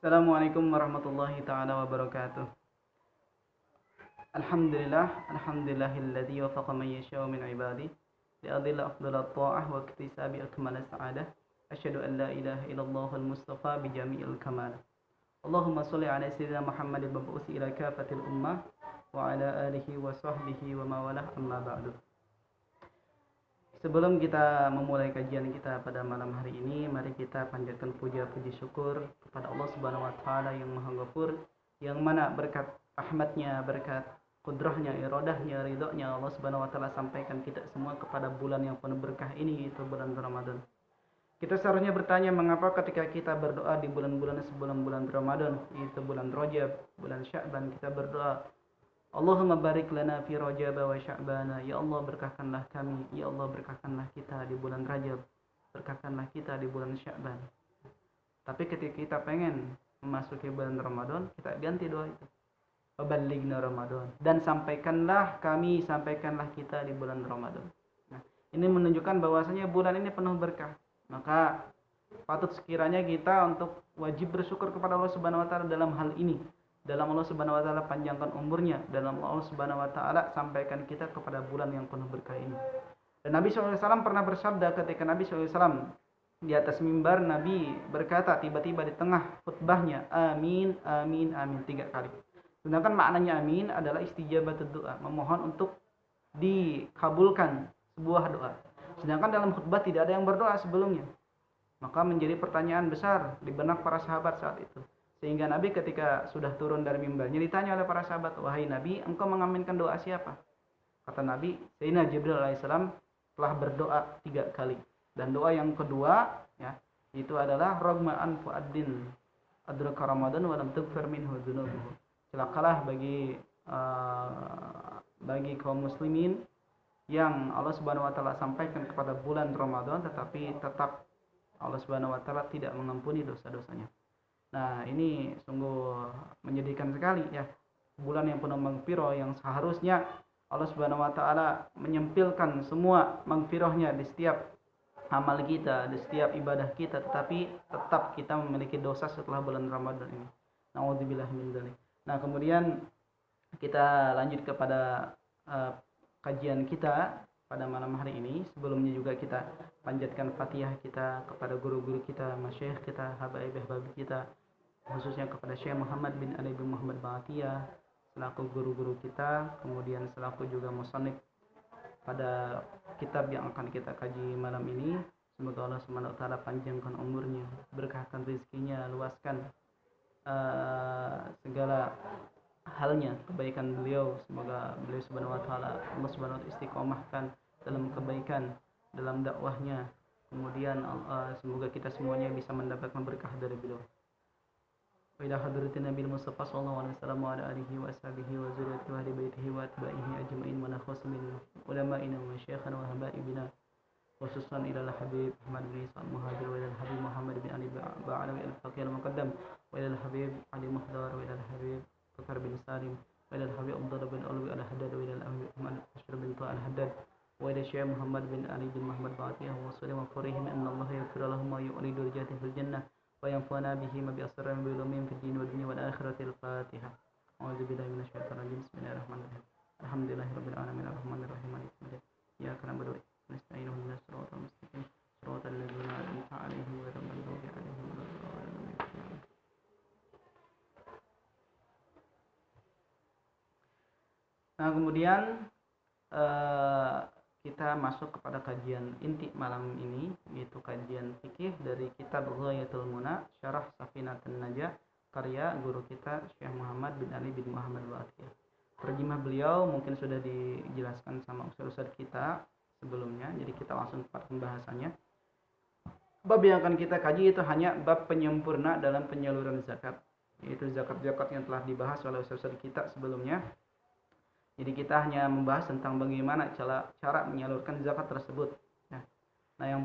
Assalamualaikum warahmatullahi taala wabarakatuh. Alhamdulillahilladzi wafaqa man yasha'u min ibadihi li'adilla afdalat tha'ah wa iktisabi akmalas sa'adah. Asyhadu an la ilaha illallahul mustafa bi jami'il kamal. Allahumma shalli ala sayyidina Muhammadin mab'uts ila kafatil ummah wa ala alihi wa sahbihi wa mawalah amma ba'du. Sebelum kita memulai kajian kita pada malam hari ini, mari kita panjatkan puja puji syukur kepada Allah Subhanahu wa taala yang Maha Ghafur, yang mana berkat rahmatnya, berkat kudrahnya, iradahnya, ridhonya Allah Subhanahu wa taala sampaikan kita semua kepada bulan yang penuh berkah ini, yaitu bulan Ramadan. Kita seharusnya bertanya mengapa ketika kita berdoa di bulan-bulan sebelum bulan Ramadan, yaitu bulan Rajab, bulan Sya'ban, kita berdoa Allahumma barik lana fi Rajab wa Sya'bana. Ya Allah berkahkanlah kami, ya Allah berkahkanlah kita di bulan Rajab, berkahkanlah kita di bulan Sya'ban. Tapi ketika kita pengen memasuki bulan Ramadan, kita ganti doa itu. Waballighna Ramadan, dan sampaikanlah kami, sampaikanlah kita di bulan Ramadan. Nah, ini menunjukkan bahwasanya bulan ini penuh berkah. Maka patut sekiranya kita untuk wajib bersyukur kepada Allah Subhanahu wa taala dalam hal ini. Dalam Allah Subhanahu wa taala panjangkan umurnya, dalam Allah Subhanahu wa taala sampaikan kita kepada bulan yang penuh berkah ini. Dan Nabi SAW pernah bersabda ketika Nabi SAW di atas mimbar, Nabi berkata tiba-tiba di tengah khutbahnya, amin, amin, amin 3 kali. Sedangkan maknanya amin adalah istijabatul doa, memohon untuk dikabulkan sebuah doa. Sedangkan dalam khutbah tidak ada yang berdoa sebelumnya. Maka menjadi pertanyaan besar di benak para sahabat saat itu. Sehingga Nabi ketika sudah turun dari mimbarnya ditanya oleh para sahabat, wahai Nabi, engkau mengaminkan doa siapa? Kata Nabi, Sayyidina Jibril alaihissalam telah berdoa 3 kali. Dan doa yang kedua, ya, itu adalah Rogma anfu ad-din adraka Ramadan wa lam tughfar minhu dzunubuhu. Celakalah bagi kaum muslimin yang Allah Subhanahu wa taala sampaikan kepada bulan Ramadan tetapi tetap Allah Subhanahu wa taala tidak mengampuni dosa-dosanya. Nah, ini sungguh menyedihkan sekali ya. Bulan yang penuh maghfirah yang seharusnya Allah Subhanahu wa taala menyempilkan semua maghfirahnya di setiap amal kita, di setiap ibadah kita, tetapi tetap kita memiliki dosa setelah bulan Ramadan ini. Nauzubillah min dzalik. Nah, kemudian kita lanjut kepada kajian kita pada malam hari ini. Sebelumnya juga kita panjatkan Fatihah kita kepada guru-guru kita, masyayikh kita, habaib-habaib kita, khususnya kepada Syekh Muhammad bin Ali bin Muhammad Ba'atiyah selaku guru-guru kita, kemudian selaku juga musannif pada kitab yang akan kita kaji malam ini. Semoga Allah Subhanahu wa taala panjangkan umurnya, berkahkan rezekinya, luaskan segala halnya, kebaikan beliau. Semoga beliau Subhanahu wa taala Allah Subhanahu wa taala istiqomahkan dalam kebaikan, dalam dakwahnya. Kemudian semoga kita semuanya bisa mendapatkan berkah dari beliau. Wa ila hadratin Nabi Mustafa sallallahu alaihi wasallam wa ala alihi wa ashabihi wa zurriyyatihi wa ahli baitihi wa atba'ihi ajma'in wa nakhus min ulama'ina wa syayikhana wa habaibina khususan ila al-habib Muhammad bin Isa al-Muhajir wa ila al-habib Muhammad bin Ali Ba'alawi al-Faqih al-Muqaddam wa ila al-habib Ali Muhdar wa ila al-habib Bakar bin Salim wa ila al-habib Abdullah bin Alwi al-Haddad wa ila al-habib Muhammad Ashraf bin Ta'a al-Haddad wa ila Syekh Muhammad bin Ali bin Muhammad Ba'atiyah wa sallam wa farihim anna Allah yaghfir lahum wa yu'li darajatihim fil jannah وينفعنا بهما بأسرارهم بعلومهم في الدين والدنيا والآخرة. الفاتحة. أعوذ بالله من الشيطان الرجيم. بسم الله الرحمن الرحيم. الحمد لله رب العالمين الرحمن الرحيم مالك يوم الدين إياك نعبد وإياك نستعين اهدنا الصراط المستقيم صراط الذين أنعمت عليهم غير المغضوب عليهم ولا الضالين. Nah, kemudian kita masuk kepada kajian inti malam ini, yaitu kajian fikih dari kitab Ghayatul Muna Syarah Safinatun Najah karya guru kita Syekh Muhammad bin Ali bin Muhammad Ba'atiyah. Terjemah beliau mungkin sudah dijelaskan sama ustaz-ustaz kita sebelumnya, jadi kita langsung kepada pembahasannya. Bab yang akan kita kaji itu hanya bab penyempurna dalam penyaluran zakat, yaitu zakat-zakat yang telah dibahas oleh ustaz-ustaz kita sebelumnya. Jadi kita hanya membahas tentang bagaimana cara menyalurkan zakat tersebut. Nah, yang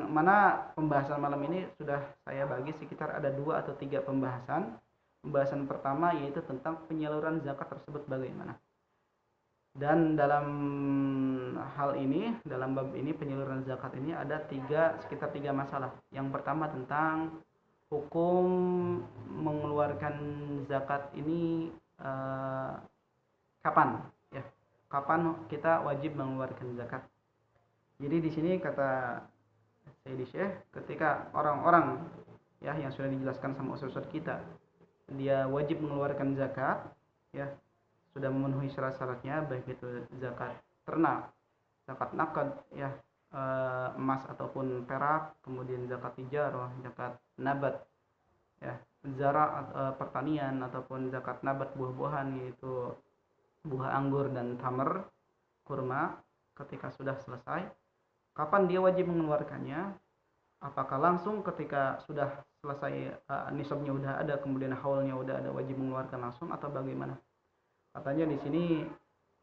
mana pembahasan malam ini sudah saya bagi sekitar ada 2 atau 3 pembahasan. Pembahasan pertama yaitu tentang penyaluran zakat tersebut bagaimana. Dan dalam hal ini, dalam bab ini penyaluran zakat ini ada sekitar 3 masalah. Yang pertama tentang hukum mengeluarkan zakat ini kapan ya? Kapan kita wajib mengeluarkan zakat? Jadi di sini kata Sayyidi Syekh, ketika orang-orang ya yang sudah dijelaskan sama ustaz kita, dia wajib mengeluarkan zakat ya, sudah memenuhi syarat-syaratnya, baik itu zakat ternak, zakat nakad ya, emas ataupun perak, kemudian zakat tijarah, zakat nabat ya, zara pertanian, ataupun zakat nabat buah-buahan, yaitu buah anggur dan tamar, kurma. Ketika sudah selesai, kapan dia wajib mengeluarkannya? Apakah langsung ketika sudah selesai nisabnya udah ada, kemudian haulnya udah ada, wajib mengeluarkan langsung, atau bagaimana? Katanya di sini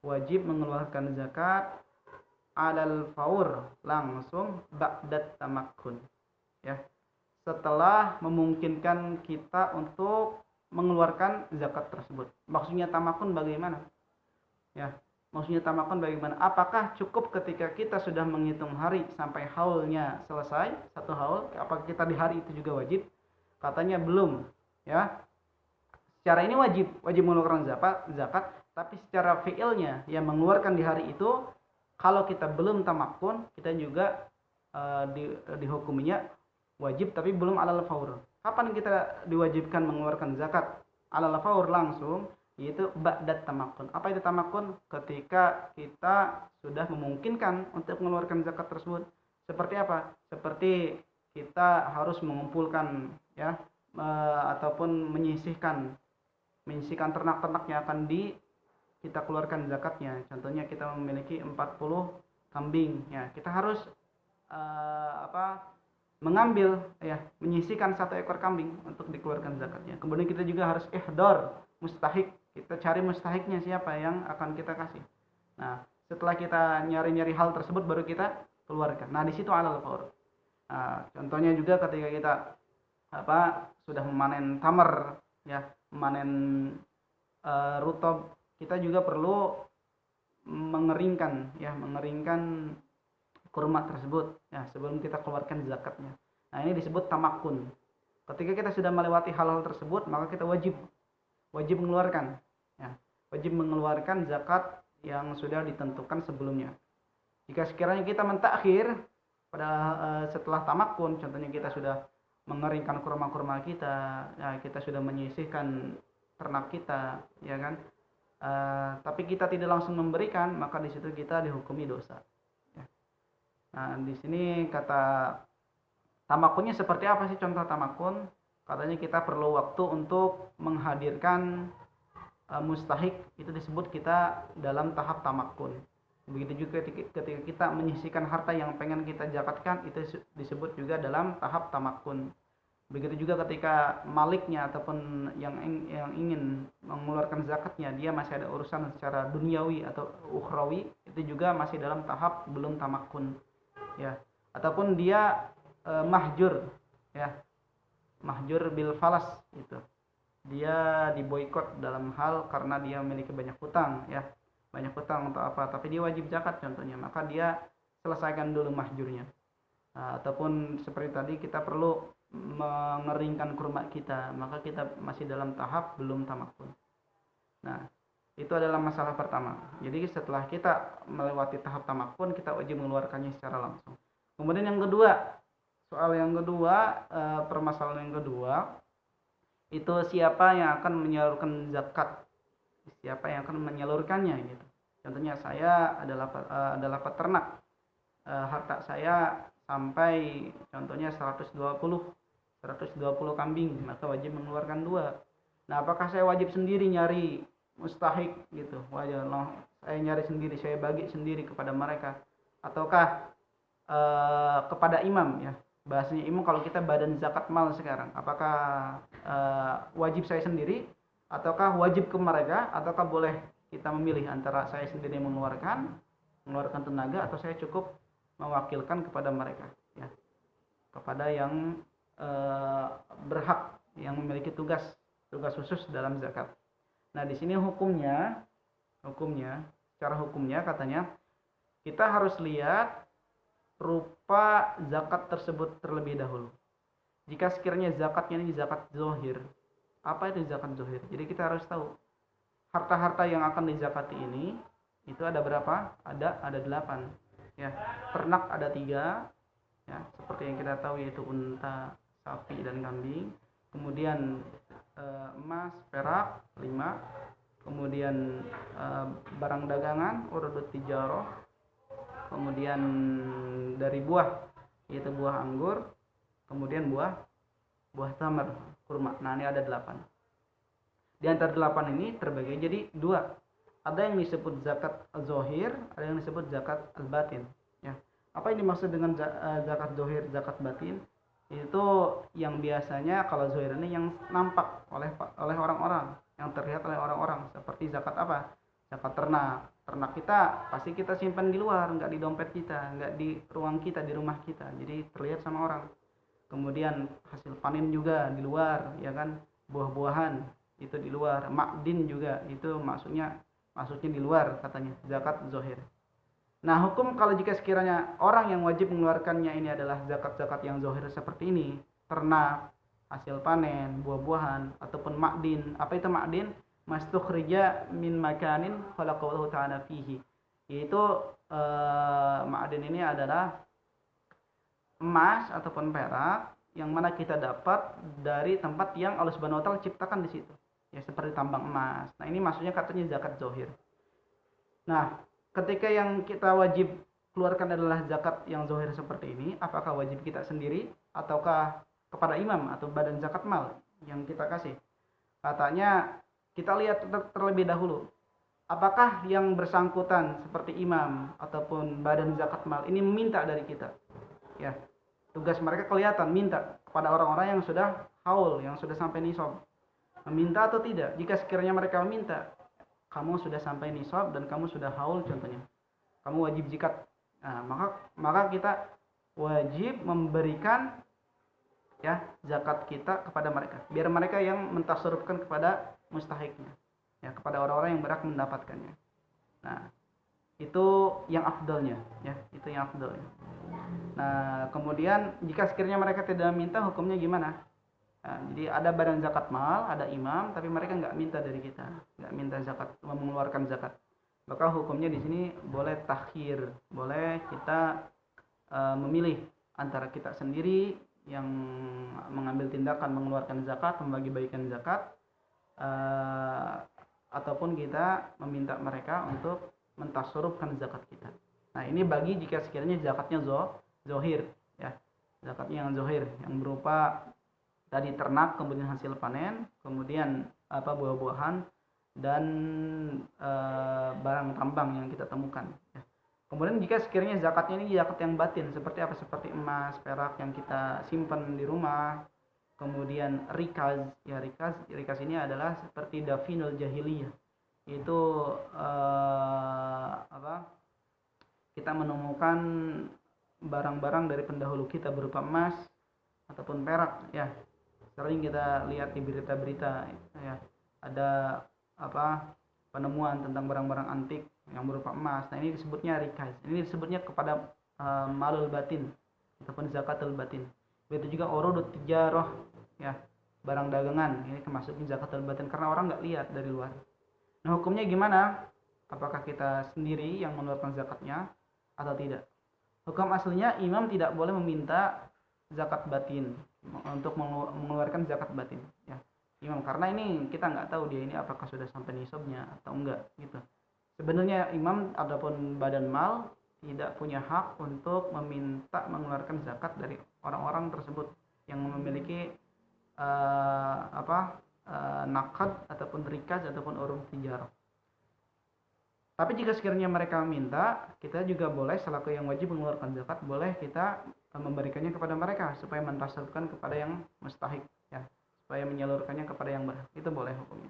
wajib mengeluarkan zakat alal faur, langsung ba'dat tamakkun ya, setelah memungkinkan kita untuk mengeluarkan zakat tersebut. Maksudnya tamakun bagaimana? Ya, maksudnya tamakun bagaimana? Apakah cukup ketika kita sudah menghitung hari sampai haulnya selesai, satu haul? Apakah kita di hari itu juga wajib? Katanya belum, ya. Secara ini wajib mengeluarkan zakat, tapi secara fiilnya yang mengeluarkan di hari itu, kalau kita belum tamakun, kita juga dihukuminya wajib tapi belum alal faur. Kapan kita diwajibkan mengeluarkan zakat alal faur langsung? Yaitu ba'dat tamakun. Apa itu tamakun? Ketika kita sudah memungkinkan untuk mengeluarkan zakat tersebut. Seperti apa? Seperti kita harus mengumpulkan ya, ataupun menyisihkan ternak-ternak yang akan kita keluarkan zakatnya. Contohnya kita memiliki 40 kambing ya, kita harus mengambil ya, menyisihkan 1 ekor kambing untuk dikeluarkan zakatnya. Kemudian kita juga harus ihdar mustahik, kita cari mustahiknya siapa yang akan kita kasih. Nah, setelah kita nyari-nyari hal tersebut baru kita keluarkan. Nah, di situ alal faur. Nah, contohnya juga ketika kita sudah memanen tamar ya, memanen rutob, kita juga perlu mengeringkan kurma tersebut ya, sebelum kita keluarkan zakatnya. Nah, ini disebut tamakun. Ketika kita sudah melewati hal-hal tersebut, maka kita wajib mengeluarkan ya, wajib mengeluarkan zakat yang sudah ditentukan sebelumnya. Jika sekiranya kita mentakhir pada setelah tamakun, contohnya kita sudah mengeringkan kurma-kurma kita ya, kita sudah menyisihkan ternak kita ya kan, tapi kita tidak langsung memberikan, maka di situ kita dihukumi dosa. Nah, di sini kata tamakunnya seperti apa sih contoh tamakun? Katanya kita perlu waktu untuk menghadirkan mustahik, itu disebut kita dalam tahap tamakun. Begitu juga ketika kita menyisihkan harta yang pengen kita zakatkan, itu disebut juga dalam tahap tamakun. Begitu juga ketika maliknya ataupun yang ingin mengeluarkan zakatnya, dia masih ada urusan secara duniawi atau ukhrawi, itu juga masih dalam tahap belum tamakun ya. Ataupun dia mahjur ya, mahjur bil falas, itu dia diboikot dalam hal karena dia memiliki banyak hutang ya, banyak hutang untuk apa, tapi dia wajib zakat contohnya, maka dia selesaikan dulu mahjurnya. Nah, ataupun seperti tadi kita perlu mengeringkan kurma kita, maka kita masih dalam tahap belum tamakun. Nah, itu adalah masalah pertama. Jadi setelah kita melewati tahap tamakun, kita wajib mengeluarkannya secara langsung. Kemudian yang kedua, permasalahan yang kedua, itu siapa yang akan menyalurkan zakat? Siapa yang akan menyalurkannya gitu. Contohnya saya adalah peternak. Harta saya sampai contohnya 120 kambing, maka wajib mengeluarkan 2. Nah, apakah saya wajib sendiri nyari mustahik gitu? Wajib saya nyari sendiri, saya bagi sendiri kepada mereka, ataukah kepada imam ya? Bahasanya imam kalau kita badan zakat mal sekarang, apakah wajib saya sendiri, ataukah wajib ke mereka, ataukah boleh kita memilih antara saya sendiri mengeluarkan tenaga, atau saya cukup mewakilkan kepada mereka ya, kepada yang berhak, yang memiliki tugas khusus dalam zakat. Nah, di sini secara hukumnya katanya kita harus lihat rupa zakat tersebut terlebih dahulu. jika sekiranya zakatnya ini zakat zohir. Apa itu zakat zohir? Jadi kita harus tahu harta-harta yang akan dizakati ini itu ada berapa? Ada 8. Ya, ternak ada 3, ya, seperti yang kita tahu yaitu unta, sapi dan kambing. Kemudian emas, perak 5. Kemudian barang dagangan, urudut tijarah. Kemudian dari buah yaitu buah anggur, kemudian buah tamar, kurma. Nah, ini ada 8. Di antara 8 ini terbagi jadi 2. Ada yang disebut zakat zohir, ada yang disebut zakat al-batin. Ya. Apa yang dimaksud dengan zakat zohir, zakat batin? Itu yang biasanya kalau zohir ini yang nampak oleh orang-orang, yang terlihat oleh orang-orang. Seperti zakat apa? Zakat ternak. Ternak kita pasti kita simpan di luar, nggak di dompet kita, nggak di ruang kita, di rumah kita. Jadi terlihat sama orang. Kemudian hasil panen juga di luar, ya kan? Buah-buahan itu di luar. Makdin juga itu maksudnya di luar katanya, zakat zohir. Nah, hukum kalau jika sekiranya orang yang wajib mengeluarkannya ini adalah zakat-zakat yang zohir seperti ini, ternak, hasil panen, buah-buahan, ataupun makdin. Apa itu makdin? Mastukhrija min makanin khalaqallahu ta'ala fihi. Yaitu makdin ini adalah emas ataupun perak yang mana kita dapat dari tempat yang Allah Subhanahu wa taala ciptakan di situ. Ya, seperti tambang emas. Nah, ini maksudnya katanya zakat zohir. Nah, ketika yang kita wajib keluarkan adalah zakat yang zohir seperti ini, apakah wajib kita sendiri ataukah kepada imam atau badan zakat mal yang kita kasih? Katanya kita lihat terlebih dahulu, apakah yang bersangkutan seperti imam ataupun badan zakat mal ini meminta dari kita? Ya, tugas mereka kelihatan minta kepada orang-orang yang sudah haul, yang sudah sampai nisab. Meminta atau tidak? Jika sekiranya mereka meminta, kamu sudah sampai nisab dan kamu sudah haul contohnya, kamu wajib zakat. Nah, maka kita wajib memberikan ya zakat kita kepada mereka, biar mereka yang mentasarrufkan kepada mustahiknya, ya, kepada orang-orang yang berhak mendapatkannya. Nah, itu yang afdalnya, ya, itu yang afdalnya. Nah, kemudian jika sekiranya mereka tidak minta, hukumnya gimana? Nah, jadi ada badan zakat mal, ada imam, tapi mereka nggak minta dari kita, nggak minta zakat, mengeluarkan zakat. Maka hukumnya di sini boleh takhir, boleh kita memilih antara kita sendiri yang mengambil tindakan mengeluarkan zakat, membagi-bagikan zakat, ataupun kita meminta mereka untuk mentasarrufkan zakat kita. Nah, ini bagi jika sekiranya zakatnya zohir, ya, zakatnya yang zohir, yang berupa tadi ternak, kemudian hasil panen, kemudian buah-buahan dan barang tambang yang kita temukan, ya. Kemudian jika sekiranya zakatnya ini zakat yang batin, seperti apa? Seperti emas, perak yang kita simpan di rumah, kemudian rikaz, ya, rikaz ini adalah seperti dafinul jahiliyah, itu kita menemukan barang-barang dari pendahulu kita berupa emas ataupun perak, ya. Sering kita lihat di berita-berita, ya, ada penemuan tentang barang-barang antik yang berupa emas. Nah, ini disebutnya rikaz. Ini disebutnya kepada malul batin ataupun zakatul batin. Begitu juga urudut tijarah, ya, barang dagangan. Ini termasuk zakatul batin karena orang nggak lihat dari luar. Nah, hukumnya gimana? Apakah kita sendiri yang mengeluarkan zakatnya atau tidak? Hukum aslinya imam tidak boleh meminta zakat batin untuk mengeluarkan zakat batin, ya, imam, karena ini kita nggak tahu dia ini apakah sudah sampai nisabnya atau enggak gitu. Sebenarnya imam ataupun badan mal tidak punya hak untuk meminta mengeluarkan zakat dari orang-orang tersebut yang memiliki nakad ataupun rikaz ataupun urud tijarah. Tapi jika sekiranya mereka minta, kita juga boleh selaku yang wajib mengeluarkan zakat, boleh kita memberikannya kepada mereka supaya mentasarrufkan kepada yang mustahik, ya, supaya menyalurkannya kepada yang berhak. Itu boleh hukumnya.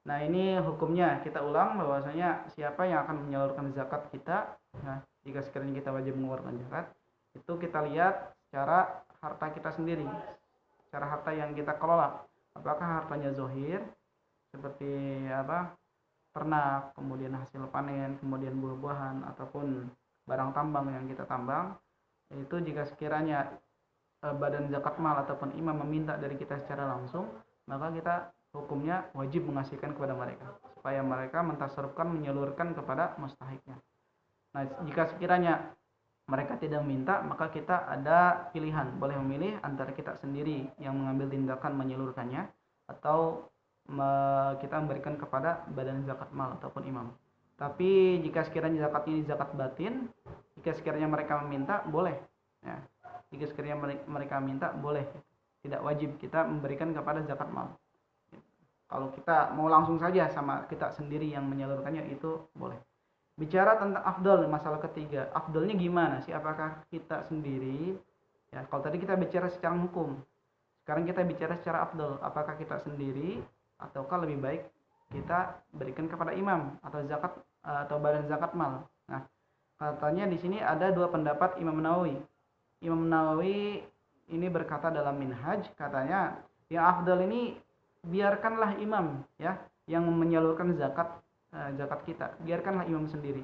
Nah, ini hukumnya. Kita ulang bahwasanya siapa yang akan menyalurkan zakat kita, nah, jika sekiranya kita wajib mengeluarkan zakat, itu kita lihat secara harta kita sendiri, secara harta yang kita kelola. Apakah hartanya zohir seperti ternak, kemudian hasil panen, kemudian buah-buahan ataupun barang tambang yang kita tambang, itu jika sekiranya badan zakat mal ataupun imam meminta dari kita secara langsung, maka kita hukumnya wajib mengasihkan kepada mereka supaya mereka mentasarrufkan, menyalurkan kepada mustahiknya. Nah, jika sekiranya mereka tidak minta, maka kita ada pilihan, boleh memilih antara kita sendiri yang mengambil tindakan menyalurkannya atau kita memberikan kepada badan zakat mal ataupun imam. Tapi jika sekiranya zakat ini zakat batin, jika sekiranya mereka meminta, boleh. Ya. Jika sekiranya mereka minta, boleh. Tidak wajib kita memberikan kepada zakat mal. Kalau kita mau langsung saja sama kita sendiri yang menyalurkannya, itu boleh. Bicara tentang afdal, masalah ketiga, afdalnya gimana sih? Apakah kita sendiri? Ya, kalau tadi kita bicara secara hukum, sekarang kita bicara secara afdal. Apakah kita sendiri ataukah lebih baik kita berikan kepada imam atau zakat atau badan zakat mal? Nah, katanya di sini ada dua pendapat Imam Nawawi. Imam Nawawi ini berkata dalam Minhaj, katanya yang afdal ini biarkanlah imam ya yang menyalurkan zakat kita, biarkanlah imam sendiri,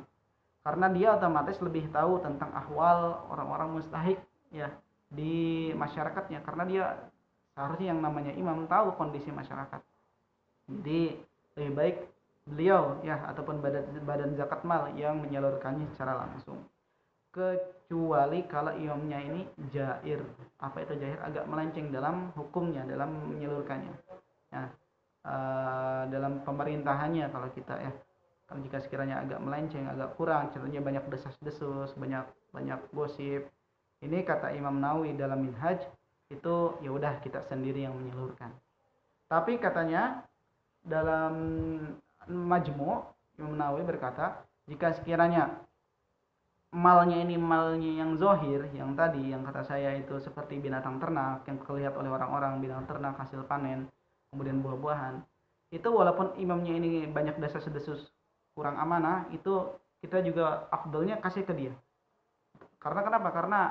karena dia otomatis lebih tahu tentang ahwal orang-orang mustahik ya di masyarakatnya, karena dia seharusnya yang namanya imam tahu kondisi masyarakat. Jadi lebih baik beliau ya ataupun badan zakat mal yang menyalurkannya secara langsung, kecuali kalau imamnya ini jair. Apa itu jair? Agak melenceng dalam hukumnya, dalam menyalurkannya ya, dalam pemerintahannya. Kalau kita ya, kalau jika sekiranya agak melenceng, agak kurang, contohnya banyak desas-desus, banyak gosip, ini kata Imam Nawawi dalam Minhaj, itu ya udah kita sendiri yang menyalurkan. Tapi katanya dalam Majmu' Imam Nawawi berkata, jika sekiranya malnya ini malnya yang zohir, yang tadi yang kata saya itu seperti binatang ternak yang terlihat oleh orang-orang, binatang ternak hasil panen, kemudian buah-buahan, itu walaupun imamnya ini banyak desas-desus, kurang amanah, itu kita juga afdalnya kasih ke dia. Karena kenapa? Karena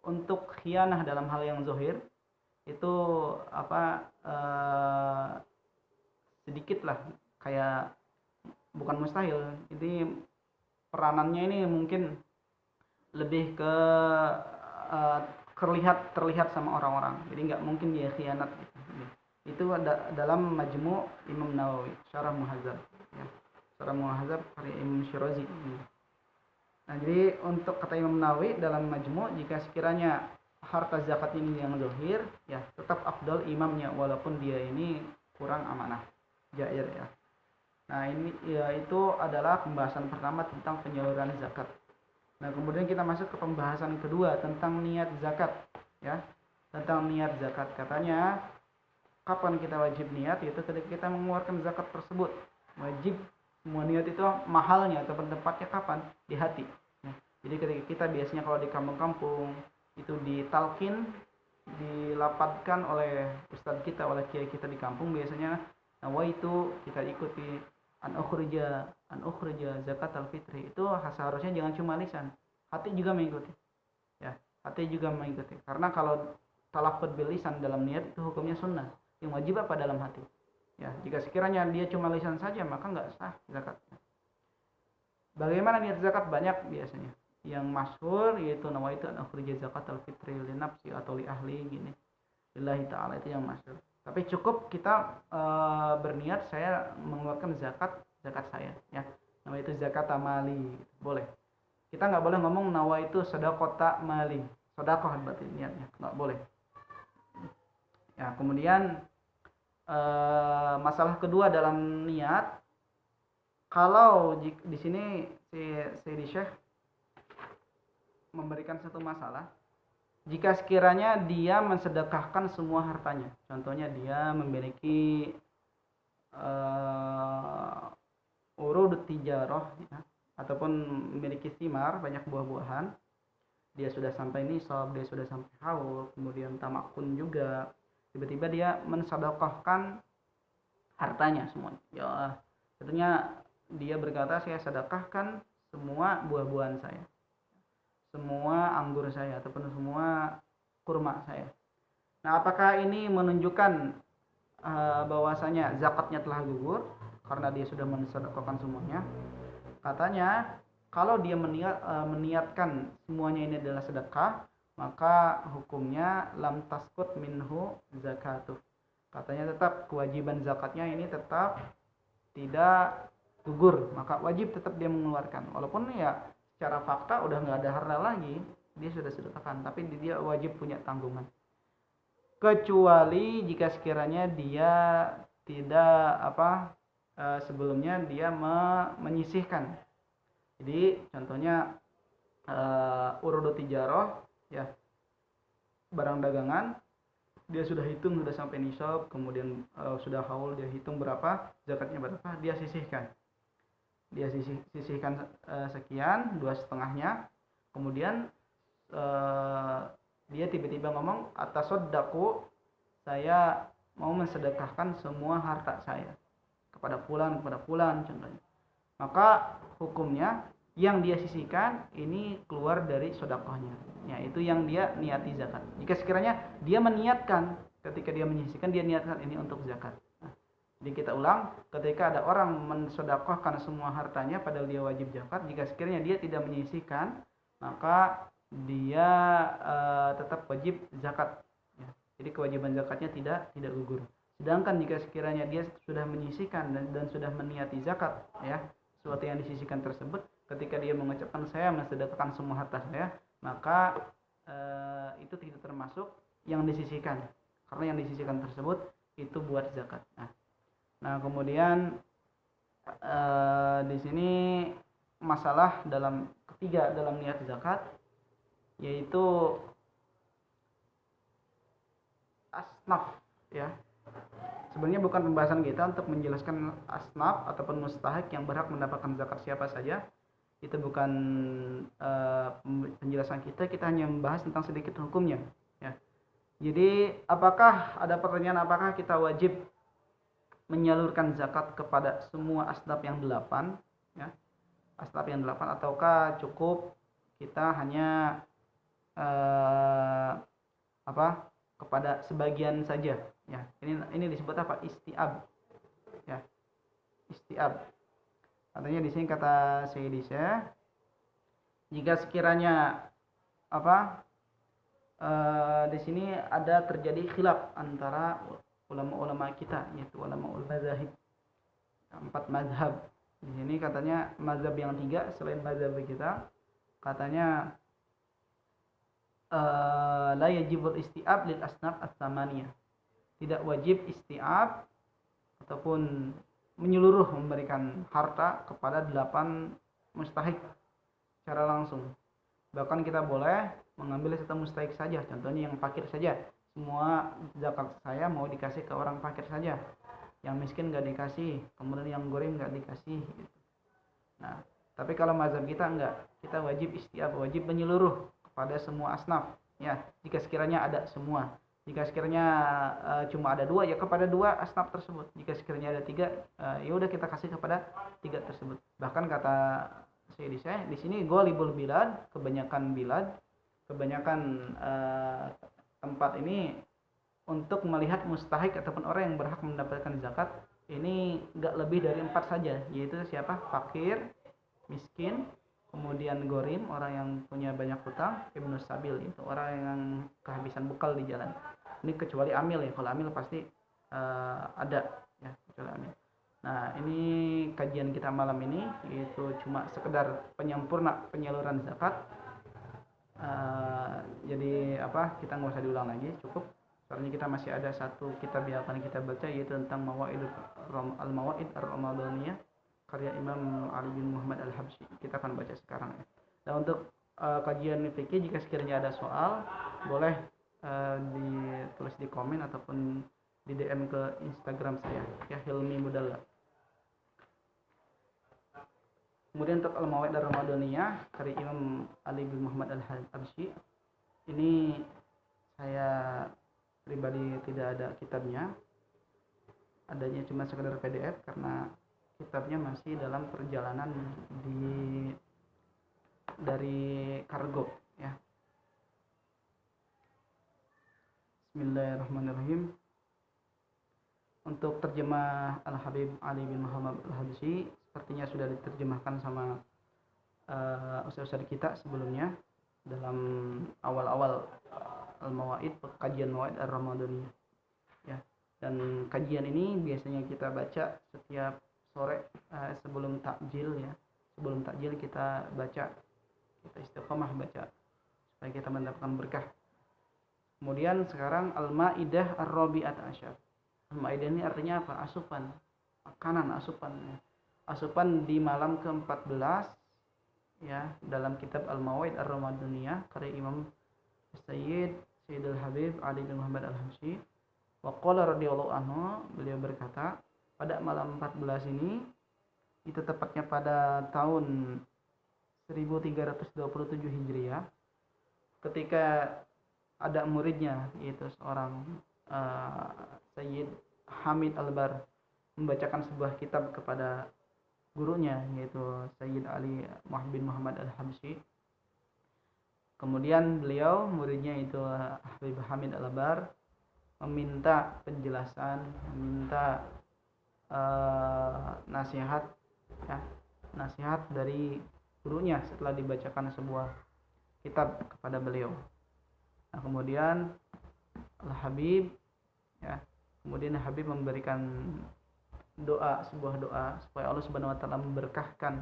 untuk khianah dalam hal yang zohir itu sedikit lah, kayak bukan mustahil, ini peranannya ini mungkin lebih ke terlihat sama orang-orang, jadi nggak mungkin dia khianat gitu. Itu ada dalam Majmu' Imam Nawawi, Syarah Muhadzab ya. Syarah Muhadzab karya Imam Syirazi. Nah, jadi untuk kata Imam Nawawi dalam Majmu', jika sekiranya harta zakat ini yang zahir ya tetap afdal imamnya walaupun dia ini kurang amanah, jair ya. Nah, ini ya itu adalah pembahasan pertama tentang penyaluran zakat. Nah, kemudian kita masuk ke pembahasan kedua tentang niat zakat ya. Tentang niat zakat, katanya kapan kita wajib niat, yaitu ketika kita mengeluarkan zakat tersebut. Wajib semua niat itu mahalnya atau tempatnya kapan? Di hati. Nah, jadi ketika kita biasanya kalau di kampung-kampung itu ditalkin, dilapatkan oleh ustadz kita, oleh kiai kita di kampung, biasanya nawaitu, kita ikuti an ukhrija zakat al-fitri. Itu seharusnya jangan cuma lisan, hati juga mengikuti. Ya, hati juga mengikuti. Karena kalau talaffuz bil lisan dalam niat itu hukumnya sunnah. Yang wajib apa dalam hati? Ya, jika sekiranya dia cuma lisan saja maka enggak sah zakatnya. Bagaimana niat zakat? Banyak biasanya. Yang masyhur yaitu nawaitu an ukhrija zakat al-fitri li nafsi atau li ahli gini. Lillahi ta'ala, itu yang masyhur. Tapi cukup kita berniat saya mengeluarkan zakat saya ya. Nawaitu zakat amali, boleh. Kita enggak boleh ngomong nawaitu sedekah mali. Sedekah berarti niatnya, enggak boleh. Ya, kemudian masalah kedua dalam niat, kalau di sini si Syekh memberikan satu masalah, jika sekiranya dia mensedekahkan semua hartanya, contohnya dia memiliki urud tijarah ya, ataupun memiliki thimar, banyak buah-buahan, dia sudah sampai nisab, dia sudah sampai haul, kemudian tamakun juga, tiba-tiba dia mensedekahkan hartanya semua. Ya, tentunya dia berkata, saya sedekahkan semua buah-buahan saya, semua anggur saya, ataupun semua kurma saya. Nah, apakah ini menunjukkan bahwasanya zakatnya telah gugur karena dia sudah mensedekahkan semuanya? Katanya, kalau dia meniatkan semuanya ini adalah sedekah, maka hukumnya lam taskut minhu zakatuh. Katanya tetap kewajiban zakatnya ini tetap tidak gugur, maka wajib tetap dia mengeluarkan. Walaupun ya secara fakta udah nggak ada harta lagi, dia sudah sedekahkan, tapi dia wajib punya tanggungan. Kecuali jika sekiranya dia tidak sebelumnya dia menyisihkan. Jadi contohnya urudu tijarah ya, barang dagangan dia sudah hitung sudah sampai nisab, kemudian sudah haul, dia hitung berapa zakatnya berapa, dia sisihkan. Dia sisihkan sekian, 2,5-nya. Kemudian dia tiba-tiba ngomong, atasodaku, saya mau mensedekahkan semua harta saya kepada fulan contohnya. Maka hukumnya yang dia sisihkan ini keluar dari sedekahnya, yaitu yang dia niati zakat. Jika sekiranya dia meniatkan, ketika dia menyisihkan dia niatkan ini untuk zakat. Jadi kita ulang, ketika ada orang mensedekahkan semua hartanya padahal dia wajib zakat, jika sekiranya dia tidak menyisihkan, maka dia tetap wajib zakat. Ya. Jadi kewajiban zakatnya tidak gugur. Sedangkan jika sekiranya dia sudah menyisihkan dan sudah meniati zakat, ya, sesuatu yang disisihkan tersebut, ketika dia mengucapkan saya mensedekahkan semua harta saya, maka itu tidak termasuk yang disisihkan, karena yang disisihkan tersebut itu buat zakat. Nah kemudian di sini masalah ketiga dalam niat zakat, yaitu asnaf, ya. Sebenarnya bukan pembahasan kita untuk menjelaskan asnaf ataupun mustahik yang berhak mendapatkan zakat siapa saja. Itu bukan penjelasan kita hanya membahas tentang sedikit hukumnya, ya. Jadi ada pertanyaan apakah kita wajib menyalurkan zakat kepada semua asnaf yang 8, ya, asnaf yang 8, ataukah cukup kita hanya kepada sebagian saja, ya. Ini disebut apa? Istiab, ya, istiab. Artinya di sini kata Sayyidi Syekh, jika sekiranya di sini ada terjadi khilaf antara ulama-ulama kita, yaitu ulama mazhab, 4 mazhab. Di sini katanya mazhab yang 3 selain mazhab kita, katanya la yajibul isti'ab lil asnaf as-samaniyah. Tidak wajib isti'ab ataupun menyeluruh memberikan harta kepada 8 mustahik secara langsung. Bahkan kita boleh mengambil satu mustahik saja, contohnya yang fakir saja. Semua zakat saya mau dikasih ke orang fakir saja, yang miskin gak dikasih, kemudian yang gorim gak dikasih gitu. Nah, tapi kalau mazhab kita enggak, kita wajib istiab, wajib menyeluruh kepada semua asnaf, ya. Jika sekiranya ada semua, jika sekiranya cuma ada 2, ya kepada 2 asnaf tersebut. Jika sekiranya ada 3, ya udah kita kasih kepada 3 tersebut. Bahkan kata Sayyidi Syekh, di sini ghalibul bilad, kebanyakan tempat ini untuk melihat mustahik ataupun orang yang berhak mendapatkan zakat ini enggak lebih dari 4 saja, yaitu siapa? Fakir, miskin, kemudian gorim, orang yang punya banyak hutang, ibnu sabil, itu orang yang kehabisan bekal di jalan. Ini kecuali amil, ya. Kalau amil pasti ada, ya, kecuali amil. Nah, ini kajian kita malam ini, yaitu cuma sekedar penyempurna penyaluran zakat. Jadi kita nggak usah diulang lagi, cukup. Karena kita masih ada satu kitab yang akan kita baca, yaitu tentang al-Mawaid ar-Ramadaniyah karya Imam Ali bin Muhammad al-Habsyi. Kita akan baca sekarang, ya. Dan untuk kajian fikih, jika sekiranya ada soal, boleh ditulis di komen ataupun di DM ke Instagram saya, ya, Hilmi Mudalla. Kemudian untuk al-Mawaid ar-Ramadaniyah karya Imam Ali bin Muhammad al-Habsyi, ini saya pribadi tidak ada kitabnya, adanya cuma sekedar PDF karena kitabnya masih dalam perjalanan dari kargo, ya. Bismillahirrahmanirrahim. Untuk terjemah Al-Habib Ali bin Muhammad Al-Habsyi sepertinya sudah diterjemahkan sama ustaz-ustaz kita sebelumnya, dalam awal-awal al-mawaid, kajian mawaid ar-ramadhaniyah ya. Dan kajian ini biasanya kita baca setiap sore sebelum takjil ya. Sebelum takjil kita baca, kita istiqomah baca supaya kita mendapatkan berkah. Kemudian sekarang Al-Maidah Ar-Rabi'at Asyar. Al-Maidah ini artinya apa? Asupan, makanan, asupan. Asupan di malam ke-14 ya, dalam kitab Al-Mawaid Ar-Ramadhaniyah karya Imam Sayyidul Habib Ali bin Muhammad Al-Habsyi. Wa qala radhiyallahu anhu, beliau berkata, pada malam 14 ini, itu tepatnya pada tahun 1327 Hijriah, ketika ada muridnya yaitu seorang Sayyid Hamid Al-Bar membacakan sebuah kitab kepada gurunya yaitu Sayyid Ali bin Muhammad Al-Habsyi. Kemudian beliau, muridnya itu Habib Hamid Al-Bar, meminta penjelasan, meminta nasihat ya, nasihat dari gurunya setelah dibacakan sebuah kitab kepada beliau. Nah, kemudian Al-Habib ya, kemudian Habib memberikan doa, sebuah doa supaya Allah Subhanahu wa taala memberkahkan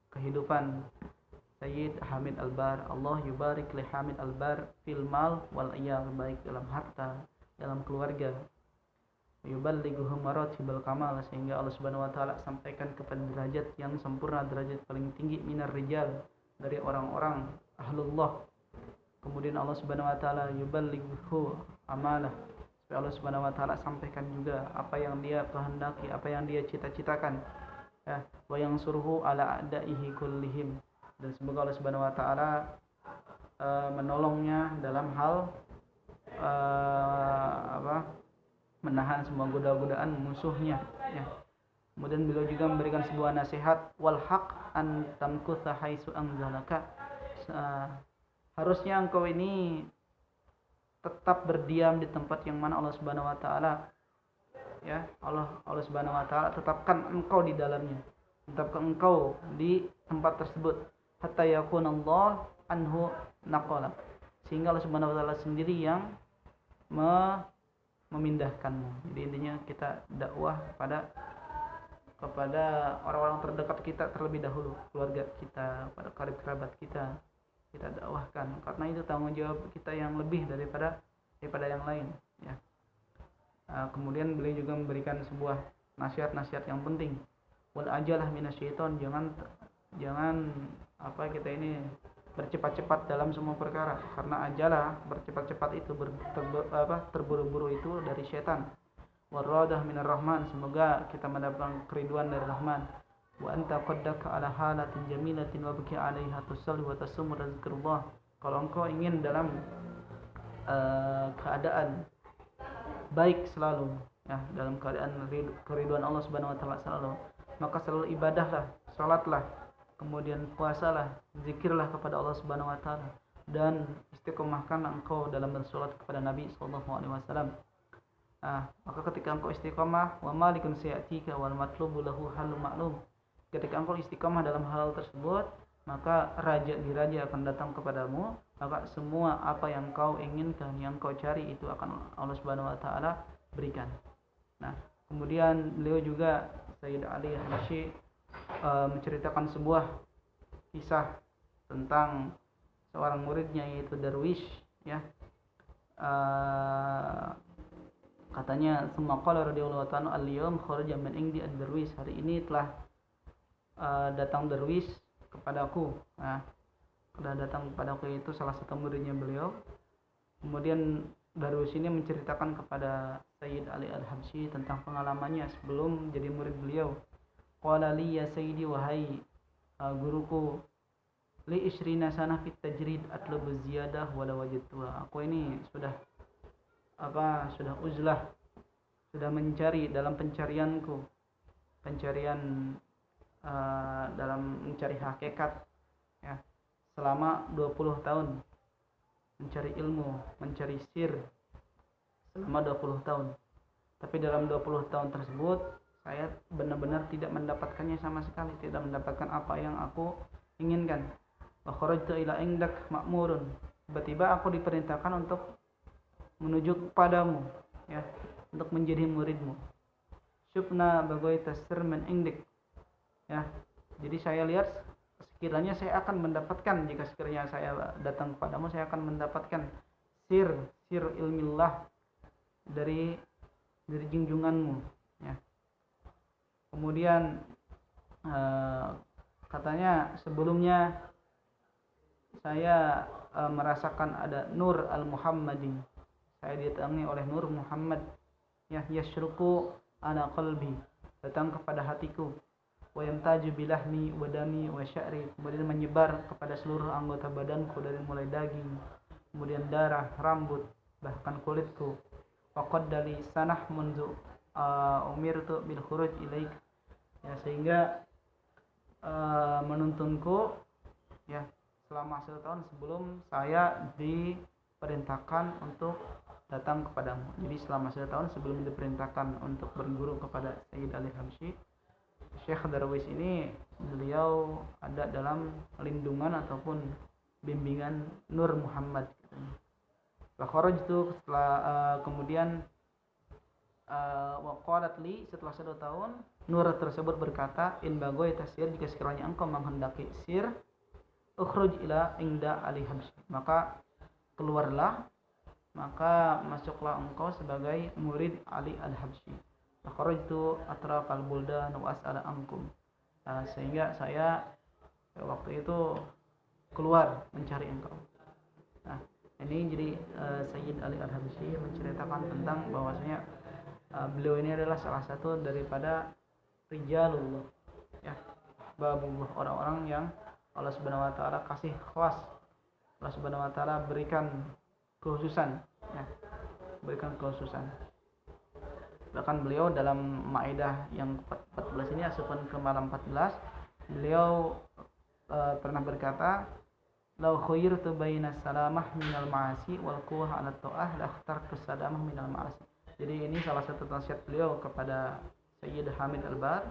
kehidupan Sayyid Hamid Al-Bar. Allah yubarik li Hamid Al-Bar fil mal wal iyal, baik dalam harta, dalam keluarga. Yuballighuhu maratibal kamal, sehingga Allah Subhanahu wa taala sampaikan kepada derajat yang sempurna, derajat paling tinggi minar rijal, dari orang-orang ahlullah. Kemudian Allah Subhanahu wa taala yuballighuhu amalah, supaya Allah Subhanahu wa taala sampaikan juga apa yang dia kehendaki, apa yang dia cita-citakan ya. Wa yansuruhu ala a'daihi kullihim, dan semoga Allah Subhanahu wa taala menolongnya dalam hal menahan semua godaan musuhnya ya. Kemudian beliau juga memberikan sebuah nasihat, wal haq an tamkutha haitsu anzalaka, harusnya engkau ini tetap berdiam di tempat yang mana Allah Subhanahu wa taala ya, Allah Subhanahu wa taala tetapkan engkau di dalamnya, tetapkan engkau di tempat tersebut, hatta yakunallah anhu naqala, sehingga Allah Subhanahu wa taala sendiri yang memindahkanmu. Jadi intinya kita dakwah kepada orang-orang terdekat kita terlebih dahulu, keluarga kita, pada karib kerabat kita dakwahkan, karena itu tanggung jawab kita yang lebih daripada yang lain ya. Kemudian beliau juga memberikan sebuah nasihat-nasihat yang penting, wal ajalah minasyaiton, jangan kita ini bercepat-cepat dalam semua perkara, karena ajalah, bercepat-cepat itu terburu-buru itu dari setan. Waradah minar rahman, semoga kita mendapatkan keriduan dari Rahman. Wa anta qaddaka ala halatin jamilatin wa baki 'alaiha tusalli wa tasum rizqullah, kalau engkau ingin dalam keadaan baik selalu ya, dalam keadaan keriduan Allah Subhanahu wa taala selalu, maka selalu ibadahlah, salatlah, kemudian puasalah, zikirlah kepada Allah Subhanahu wa taala, dan istiqomahkanlah engkau dalam bersolat kepada Nabi sallallahu alaihi wasallam. Maka ketika engkau istiqomah, wa malikun sayatika wal matlubu lahu halu ma'lum, ketika engkau istiqomah dalam hal tersebut, maka raja akan datang kepadamu, maka semua apa yang kau inginkan, yang kau cari, itu akan Allah Subhanahu wa taala berikan. Nah, kemudian beliau juga Sayyid Ali Al-Habsyi menceritakan sebuah kisah tentang seorang muridnya yaitu Darwish ya. Katanya summa qala radhiyallahu ta'ala al-yawm kharaja min indi ad-darwish, hari ini telah datang Darwish kepadaku. Telah datang kepadaku, itu salah satu muridnya beliau. Kemudian Darwish ini menceritakan kepada Sayyid Ali Al-Habsyi tentang pengalamannya sebelum jadi murid beliau. Qala li ya sayyidi, wahai guruku, li ishrina sana fit tajrid atlubu ziyadah wala wajadtuha, aku ini sudah uzlah, sudah mencari dalam pencarian dalam mencari hakikat ya, selama 20 tahun, mencari ilmu, mencari sir selama 20 tahun. Tapi dalam 20 tahun tersebut saya benar-benar tidak mendapatkannya sama sekali, tidak mendapatkan apa yang aku inginkan. Wa kharajtu ila indak ma'murun. Tiba-tiba aku diperintahkan untuk menuju kepadamu, ya, untuk menjadi muridmu. Syubna bagai tasir min indik, ya. Jadi saya lihat sekiranya saya akan mendapatkan, jika sekiranya saya datang kepadamu, saya akan mendapatkan sir ilmillah dari junjunganmu, ya. Kemudian katanya sebelumnya saya merasakan ada nur al-Muhammadi, saya didatangi oleh nur Muhammad, ya, yashruqu ala qalbi, datang kepada hatiku, wa yamtaju bilahmi wa dami wa sya'ri, kemudian menyebar kepada seluruh anggota badanku dari mulai daging, kemudian darah, rambut, bahkan kulitku. Wa qaddali sanah munzu umirtu bil khuruj ilaik, ya, sehingga menuntunku, ya, selama 1 tahun sebelum saya diperintahkan untuk datang kepadamu. Jadi selama 1 tahun sebelum diperintahkan untuk berguru kepada Sayyid Ali Habsyi, Syekh Darwis ini beliau ada dalam lindungan ataupun bimbingan Nur Muhammad. Wa kharajtu, setelah kemudian wa qalat li, setelah 1 tahun Nur tersebut berkata, in bagoi tasir, jika sekiranya engkau menghendaki sir, ukhruj ila inda Ali Habsyi, maka keluarlah, maka masuklah engkau sebagai murid Ali al-Habsyi. Akhrajtu atrafal buldan wa as'ala ankum, sehingga saya waktu itu keluar mencari engkau. Nah, ini jadi Sayyid Ali al-Habsyi menceritakan tentang bahwasanya beliau ini adalah salah satu daripada rijalullah, ya, babullah, orang-orang yang Allah Subhanahu wa taala kasih khas, Allah Subhanahu wa taala berikan kekhususan, ya, berikan kekhususan. Bahkan beliau dalam Maidah yang 14 ini, asupan ke malam 14, beliau pernah berkata, lau khayyirtu baina salamah minal ma'asi wal quwwah 'ala ta'ah la akhtartu salamah minal ma'asi. Jadi ini salah satu nasihat beliau kepada Sayyid Hamid Al-Bar.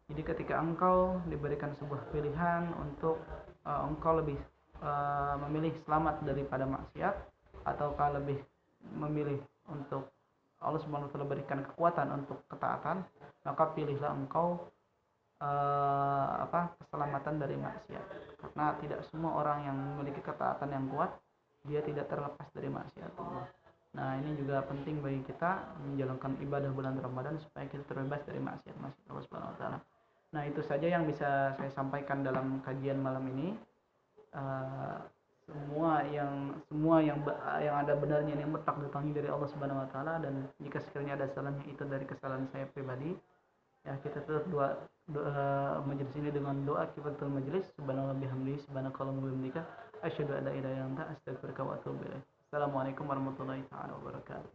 Jadi ketika engkau diberikan sebuah pilihan untuk engkau lebih memilih selamat daripada maksiat, ataukah lebih memilih untuk Allah Subhanahu wa taala berikan kekuatan untuk ketaatan, maka pilihlah engkau keselamatan dari maksiat. Karena tidak semua orang yang memiliki ketaatan yang kuat, dia tidak terlepas dari maksiat Allah. Nah, ini juga penting bagi kita menjalankan ibadah bulan Ramadan supaya kita terbebas dari maksiat Allah Subhanahu wa taala. Nah, itu saja yang bisa saya sampaikan dalam kajian malam ini. Semua yang ada benarnya ini mutlak datangnya dari Allah Subhanahu wa taala, dan jika sekiranya ada salahnya itu dari kesalahan saya pribadi, ya, kita tutup doa majelis ini dengan doa kifaratul majelis, subhanallah bihamdihi subhanakallahumma wa bihamdika asyhadu an la ilaha illa anta astaghfiruka wa atubu ilaik. Assalamualaikum warahmatullahi taala wabarakatuh.